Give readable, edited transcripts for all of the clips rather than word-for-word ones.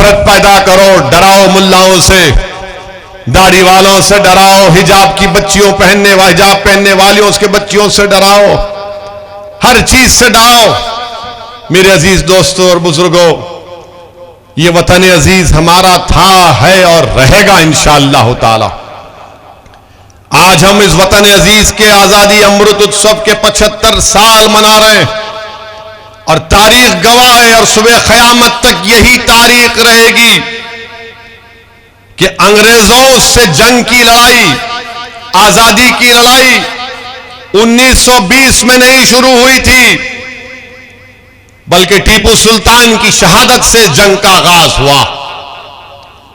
नफरत पैदा करो, डराओ मुल्लाओं से, दाढ़ी वालों से डराओ, हिजाब की बच्चियों हिजाब पहनने वालियों के बच्चियों से डराओ, हर चीज से डराओ। मेरे अजीज दोस्तों और बुजुर्गों, ये वतन अजीज हमारा था, है और रहेगा इंशाअल्लाह ताला। आज हम इस वतन अजीज के आजादी अमृत उत्सव के 75 साल मना रहे हैं और तारीख गवाह है और सुबह क़यामत तक यही तारीख रहेगी कि अंग्रेजों से जंग की लड़ाई, आजादी की लड़ाई 1920 में नहीं शुरू हुई थी, बल्कि टीपू सुल्तान की शहादत से जंग का आगाज हुआ।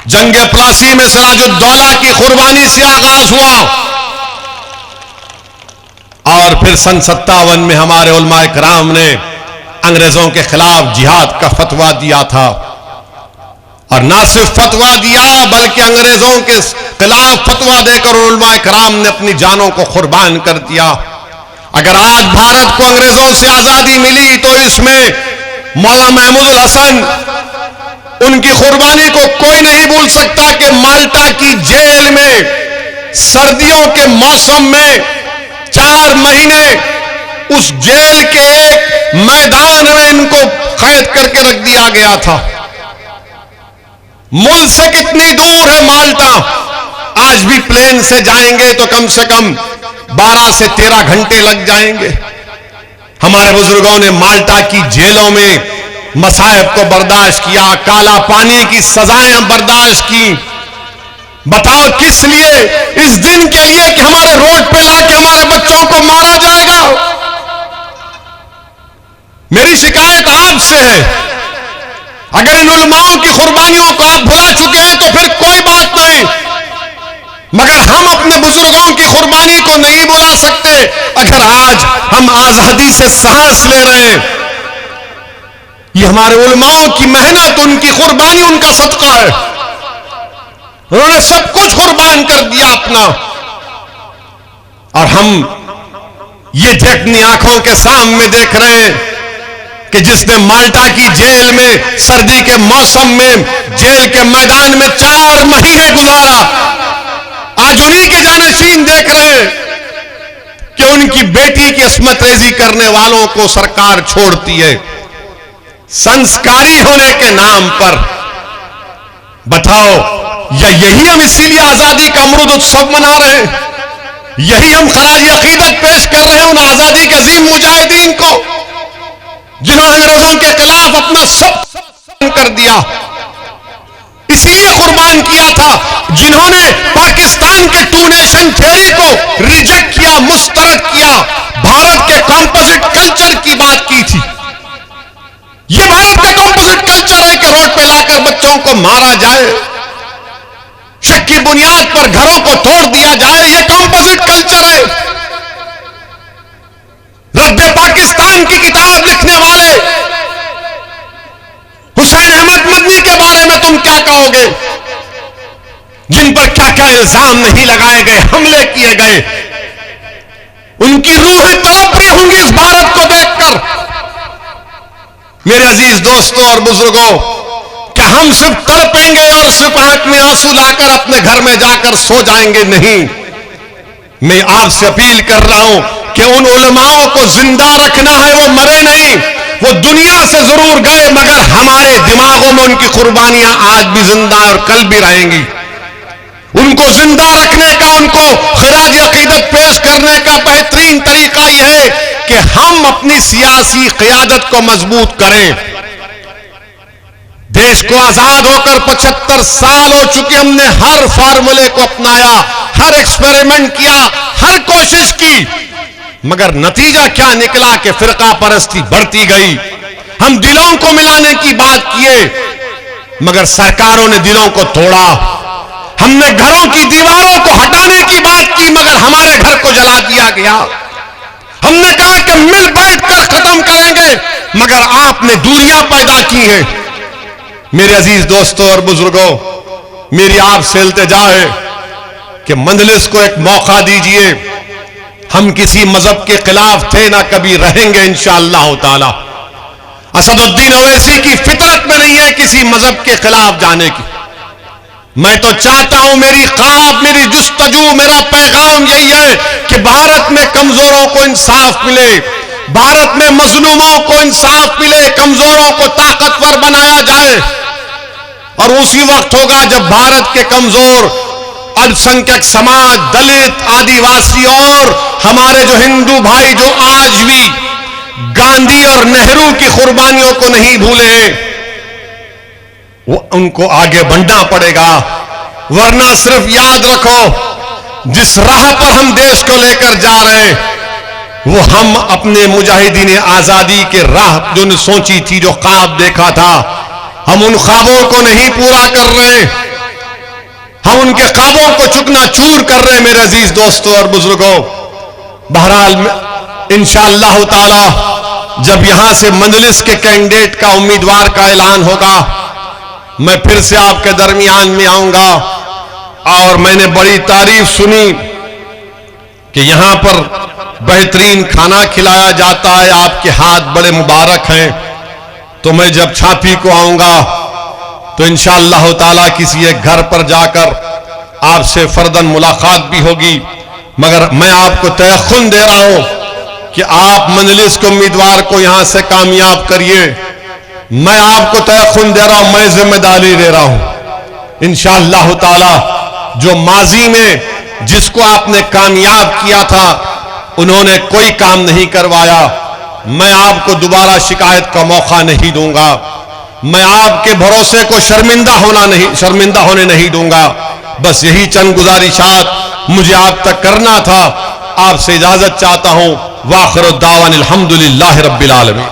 जंग प्लासी में सिराजुद्दौला की कुर्बानी से आगाज हुआ और फिर सन 57 में हमारे उलमाए कराम ने अंग्रेजों के खिलाफ जिहाद का फतवा दिया था। और ना सिर्फ फतवा दिया बल्कि अंग्रेजों के खिलाफ फतवा देकर उलमाए कराम ने अपनी जानों को कुर्बान कर दिया। अगर आज भारत को अंग्रेजों से आजादी मिली तो इसमें मौलाना महमूदुल हसन, उनकी कुर्बानी को कोई नहीं भूल सकता कि माल्टा की जेल में सर्दियों के मौसम में 4 महीने उस जेल के एक मैदान में इनको कैद करके रख दिया गया था। मुल्क से कितनी दूर है माल्टा, आज भी प्लेन से जाएंगे तो कम से कम 12 से 13 घंटे लग जाएंगे। हमारे बुजुर्गों ने माल्टा की जेलों में मसाइब को बर्दाश्त किया, काला पानी की सजाएं बर्दाश्त की। बताओ किस लिए? इस दिन के लिए कि हमारे रोड पे लाके हमारे बच्चों को मारा जाएगा। मेरी शिकायत आपसे है, अगर इन उलमाओं की कुर्बानियों को आप भुला चुके हैं तो फिर कोई बात नहीं, मगर हम अपने बुजुर्गों की कुर्बानी को नहीं भुला सकते। अगर आज हम आजादी से सांस ले रहे हैं, ये हमारे उलमाओं की मेहनत, उनकी कुर्बानी, उनका सदका है। उन्होंने सब कुछ कुर्बान कर दिया अपना, और हम ये अपनी आंखों के सामने देख रहे हैं कि जिसने माल्टा की जेल में सर्दी के मौसम में जेल के मैदान में 4 महीने गुजारा, आज उन्हीं के जानशीन देख रहे हैं कि उनकी बेटी की अस्मत रेजी करने वालों को सरकार छोड़ती है संस्कारी होने के नाम पर। बताओ, या यही हम इसीलिए आजादी का अमृत उत्सव मना रहे हैं, यही हम खराज अकीदत पेश कर रहे हैं उन आजादी के अजीम मुजाहिदीन को जिन्होंने अंग्रेजों के खिलाफ अपना सब कर दिया, इसीलिए कुर्बान किया था, जिन्होंने पाकिस्तान के 2 नेशन थ्योरी को रिजेक्ट किया, मुस्तरद किया, भारत के कॉम्पोजिट कल्चर की बात की थी। यह भारत का कॉम्पोजिट कल्चर है कि रोड पे लाकर बच्चों को मारा जाए, शक की बुनियाद पर घरों को तोड़ दिया जाए, यह कॉम्पोजिट कल्चर है। रद्द पाकिस्तान की किताब लिखने वाले हुसैन अहमद मदनी के बारे में तुम क्या कहोगे, जिन पर क्या क्या इल्जाम नहीं लगाए गए, हमले किए गए। उनकी रूहें तड़प रही होंगी इस भारत को देखकर। मेरे अजीज दोस्तों और बुजुर्गों, क्या हम सिर्फ तड़पेंगे और सिर्फ आंख में आंसू लाकर अपने घर में जाकर सो जाएंगे? नहीं, मैं आपसे अपील कर रहा हूं कि उन उलमाओं को जिंदा रखना है, वो मरे नहीं, वो दुनिया से जरूर गए, मगर हमारे दिमागों में उनकी कुर्बानियां आज भी जिंदा है और कल भी रहेंगी। उनको जिंदा रखने का, उनको खराज अकीदत पेश करने का बेहतरीन तरीका यह है कि हम अपनी सियासी क़ियादत को मजबूत करें। देश को आजाद होकर 75 साल हो चुके, हमने हर फार्मूले को अपनाया, हर एक्सपेरिमेंट किया, हर कोशिश की, मगर नतीजा क्या निकला कि फिरका परस्ती बढ़ती गई। हम दिलों को मिलाने की बात किए, मगर सरकारों ने दिलों को तोड़ा। हमने घरों की दीवारों को हटाने की बात की, मगर हमारे घर को जला दिया गया। हमने कहा कि मिल बैठकर खत्म करेंगे, मगर आपने दूरियां पैदा की हैं। मेरे अजीज दोस्तों और बुजुर्गों, मेरी आपसे इल्तिजा है कि मंजलिस को एक मौका दीजिए। हम किसी मजहब के खिलाफ थे, ना कभी रहेंगे इंशाअल्लाह ताला। असदुद्दीन ओवैसी की फितरत में नहीं है किसी मजहब के खिलाफ जाने की। मैं तो चाहता हूं, मेरी ख्वाब, मेरी जुस्तजू, मेरा पैगाम यही है कि भारत में कमजोरों को इंसाफ मिले, भारत में मजलूमों को इंसाफ मिले, कमजोरों को ताकतवर बनाया जाए। और उसी वक्त होगा जब भारत के कमजोर अल्पसंख्यक समाज, दलित, आदिवासी और हमारे जो हिंदू भाई जो आज भी गांधी और नेहरू की कुर्बानियों को नहीं भूले हैं, वो उनको आगे बढ़ना पड़ेगा। वरना सिर्फ याद रखो, जिस राह पर हम देश को लेकर जा रहे हैं वो हम अपने मुजाहिदीन आजादी के राह जो ने सोची थी, जो ख्वाब देखा था, हम उन ख्वाबों को नहीं पूरा कर रहे, हम उनके ख्वाबों को चुकना चूर कर रहे हैं मेरे अजीज दोस्तों और बुजुर्गों। बहरहाल इंशाअल्लाह ताला जब यहां से मजलिस के कैंडिडेट का, उम्मीदवार का ऐलान होगा, मैं फिर से आपके दरमियान में आऊंगा। और मैंने बड़ी तारीफ सुनी कि यहां पर बेहतरीन खाना खिलाया जाता है, आपके हाथ बड़े मुबारक हैं। तो मैं जब छापी को आऊंगा तो इंशाअल्लाह ताला किसी एक घर पर जाकर आपसे फर्दन मुलाकात भी होगी। मगर मैं आपको तयख्खुन दे रहा हूं कि आप मजलिस के उम्मीदवार को यहां से कामयाब करिए। मैं आपको तयख्खुन दे रहा हूं, मैं जिम्मेदारी ले रहा हूं। इंशाअल्लाह ताला जो माजी में जिसको आपने कामयाब किया था उन्होंने कोई काम नहीं करवाया, मैं आपको दोबारा शिकायत का मौका नहीं दूंगा। मैं आपके भरोसे को शर्मिंदा होने नहीं दूंगा। बस यही चंद गुजारिशात मुझे आप तक करना था। आपसे इजाजत चाहता हूं। वाखिर दावान अल्हम्दुलिल्लाहि रब्बिल आलमीन।